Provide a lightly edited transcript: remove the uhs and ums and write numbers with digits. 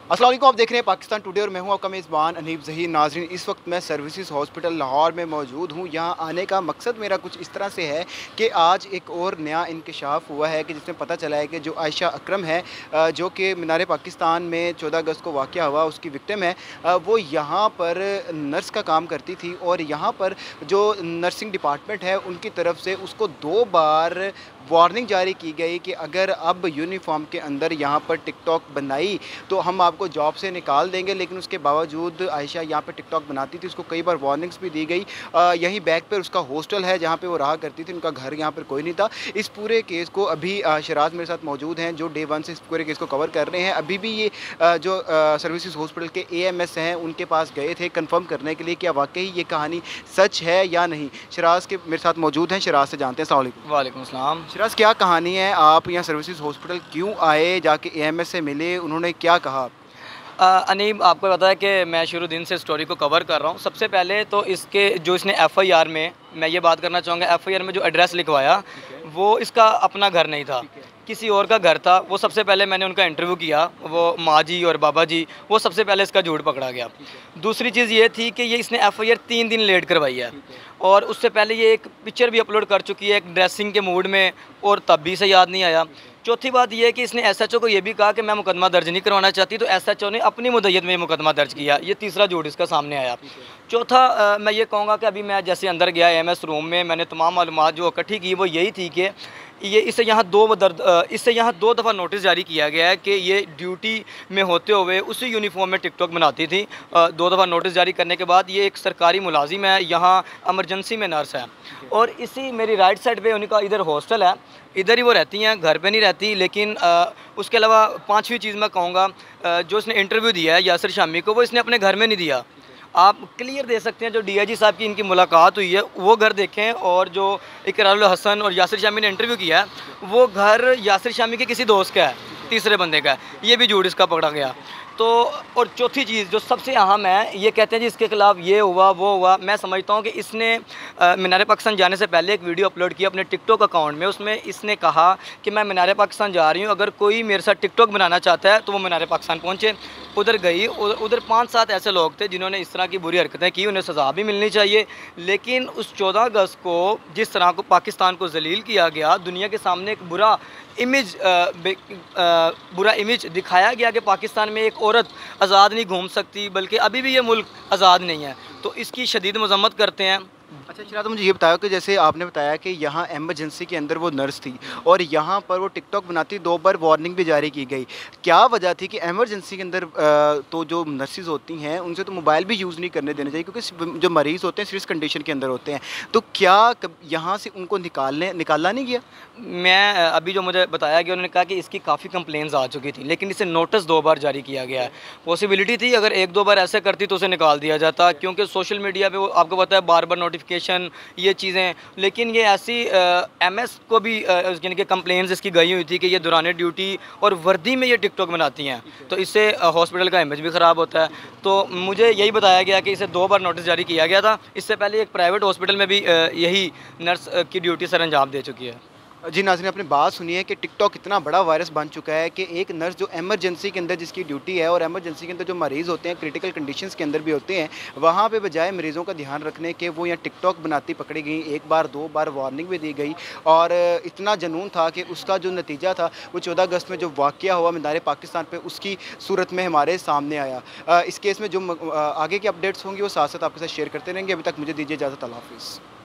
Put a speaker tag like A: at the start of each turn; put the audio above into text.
A: अस्सलाम वालेकुम, आप देख रहे हैं पाकिस्तान टुडे और मैं हूं आपका मेज़बान अनीब ज़हीर। नाज़रीन, इस वक्त मैं सर्विसेज हॉस्पिटल लाहौर में मौजूद हूं। यहां आने का मकसद मेरा कुछ इस तरह से है कि आज एक और नया इंकशाफ हुआ है कि जिसमें पता चला है कि जो आयशा अकरम है, जो कि मीनार पाकिस्तान में 14 अगस्त को वाक़या हुआ उसकी विक्टिम है, वो यहाँ पर नर्स का काम करती थी और यहाँ पर जो नर्सिंग डिपार्टमेंट है उनकी तरफ से उसको 2 बार वार्निंग जारी की गई कि अगर अब यूनिफॉर्म के अंदर यहाँ पर टिकटॉक बनाई तो हम आपको जॉब से निकाल देंगे। लेकिन उसके बावजूद आयशा यहाँ पर टिकटॉक बनाती थी, उसको कई बार वार्निंग्स भी दी गई। यहीं बैक पर उसका हॉस्टल है जहाँ पे वो रहा करती थी, उनका घर यहाँ पर कोई नहीं था। इस पूरे केस को अभी शराज मेरे साथ मौजूद हैं जो डे 1 से इस पूरे केस को कवर कर रहे हैं। अभी भी ये जो सर्विसेज हॉस्पिटल के AMS हैं उनके पास गए थे कंफर्म करने के लिए क्या वाकई ये कहानी सच है या नहीं। शराज के मेरे साथ मौजूद हैं, शराज से जानते हैं। अस्सलाम वालेकुम।
B: वालेकुम अस्सलाम।
A: शराज, क्या कहानी है? आप यहाँ सर्विसेज हॉस्पिटल क्यों आए? जाके AMS से मिले, उन्होंने क्या कहा?
B: अनीब, आपको पता है कि मैं शुरू दिन से स्टोरी को कवर कर रहा हूँ। सबसे पहले तो इसके जो इसने FIR में, मैं ये बात करना चाहूँगा, FIR में जो एड्रेस लिखवाया वो इसका अपना घर नहीं था, किसी और का घर था। वो सबसे पहले मैंने उनका इंटरव्यू किया, वो माँ जी और बाबा जी, वो सबसे पहले इसका झूठ पकड़ा गया। दूसरी चीज़ ये थी कि ये इसने FIR 3 दिन लेट करवाई है और उससे पहले ये एक पिक्चर भी अपलोड कर चुकी है एक ड्रेसिंग के मूड में और तब भी इसे याद नहीं आया। चौथी बात यह है कि इसने SHO को ये भी कहा कि मैं मुकदमा दर्ज नहीं करवाना चाहती, तो SHO ने अपनी मुद्दत में मुकदमा दर्ज किया। ये तीसरा झूठ इसका सामने आया। चौथा, मैं ये कहूँगा कि अभी मैं जैसे अंदर गया AMS रूम में, मैंने तमाम मालूमात जो इकट्ठी की वो यही थी कि इससे यहाँ 2 दफ़ा नोटिस जारी किया गया है कि ये ड्यूटी में होते हुए उसी यूनिफॉर्म में टिकटॉक बनाती थी। 2 दफ़ा नोटिस जारी करने के बाद ये एक सरकारी मुलाजिम है, यहाँ एमरजेंसी में नर्स है और इसी मेरी राइट साइड पे उनका इधर हॉस्टल है, इधर ही वो रहती हैं, घर पे नहीं रहती। लेकिन उसके अलावा पाँचवीं चीज़ मैं कहूँगा, जो इसने इंटरव्यू दिया है यासिर शामी को, वो इसने अपने घर में नहीं दिया। आप क्लियर दे सकते हैं, जो DIG साहब की इनकी मुलाकात हुई है वो घर देखें, और जो इकरारुल हसन और यासिर शामी ने इंटरव्यू किया है वो घर यासिर शामी के किसी दोस्त का है, तीसरे बंदे का है। ये भी झूठ इसका पकड़ा गया। तो और चौथी चीज़ जो सबसे अहम है, ये कहते हैं जी इसके खिलाफ़ ये हुआ वो हुआ। मैं समझता हूँ कि इसने मीनार पाकिस्तान जाने से पहले एक वीडियो अपलोड किया अपने टिकटॉक अकाउंट में। उसमें इसने कहा कि मैं मीनार पाकिस्तान जा रही हूँ, अगर कोई मेरे साथ टिकटॉक बनाना चाहता है तो वो मीनार पाकिस्तान पहुँचे। उधर गई, उधर 5-7 ऐसे लोग थे जिन्होंने इस तरह की बुरी हरकतें की, उन्हें सज़ा भी मिलनी चाहिए। लेकिन उस 14 अगस्त को जिस तरह को पाकिस्तान को जलील किया गया, दुनिया के सामने एक बुरा इमेज दिखाया गया कि पाकिस्तान में एक औरत आज़ाद नहीं घूम सकती, बल्कि अभी भी ये मुल्क आज़ाद नहीं है, तो इसकी शदीद मज़म्मत करते हैं।
A: अच्छा शराज, तो मुझे ये बताया कि जैसे आपने बताया कि यहाँ एमरजेंसी के अंदर वो नर्स थी और यहाँ पर वो टिकटॉक बनाती, 2 बार वार्निंग भी जारी की गई। क्या वजह थी कि एमरजेंसी के अंदर तो जो नर्सिस होती हैं उनसे तो मोबाइल भी यूज़ नहीं करने देने चाहिए, क्योंकि जो मरीज़ होते हैं सीरियस कंडीशन के अंदर होते हैं, तो क्या यहाँ से उनको निकालना नहीं गया?
B: मैं अभी जो मुझे बताया गया, उन्होंने कहा कि इसकी काफ़ी कंप्लेंट्स आ चुकी थी, लेकिन इसे नोटिस 2 बार जारी किया गया है। पॉसिबिलिटी थी अगर 1-2 बार ऐसे करती तो उसे निकाल दिया जाता, क्योंकि सोशल मीडिया पे वो आपको पता है बार बार नोटिफिकेशन ये चीज़ें। लेकिन ये ऐसी MS को भी यानी कि कंप्लेंट्स इसकी गई हुई थी कि ये दौरान ड्यूटी और वर्दी में ये टिकटॉक बनाती हैं, तो इससे हॉस्पिटल का इमेज भी ख़राब होता है। तो मुझे यही बताया गया कि इसे 2 बार नोटिस जारी किया गया था। इससे पहले एक प्राइवेट हॉस्पिटल में भी यही नर्स की ड्यूटी सर अंजाम दे चुकी है।
A: जी नाज़रीन, आपने बात सुनी है कि टिकटॉक इतना बड़ा वायरस बन चुका है कि एक नर्स जो एमरजेंसी के अंदर जिसकी ड्यूटी है और एमरजेंसी के अंदर जो मरीज़ होते हैं क्रिटिकल कंडीशंस के अंदर भी होते हैं, वहाँ पे बजाय मरीज़ों का ध्यान रखने के वो यहाँ टिकटॉक बनाती पकड़ी गई। 1 बार 2 बार वार्निंग भी दी गई और इतना जुनून था कि उसका जो नतीजा था वो 14 अगस्त में जो वाक़या हुआ मीनार पाकिस्तान पर, उसकी सूरत में हमारे सामने आया। इस केस में जो आगे की अपडेट्स होंगी वो साथ साथ आपके साथ शेयर करते रहेंगे। अभी तक मुझे दीजिए इजाज़त। अल्लाह हाफ़िज़।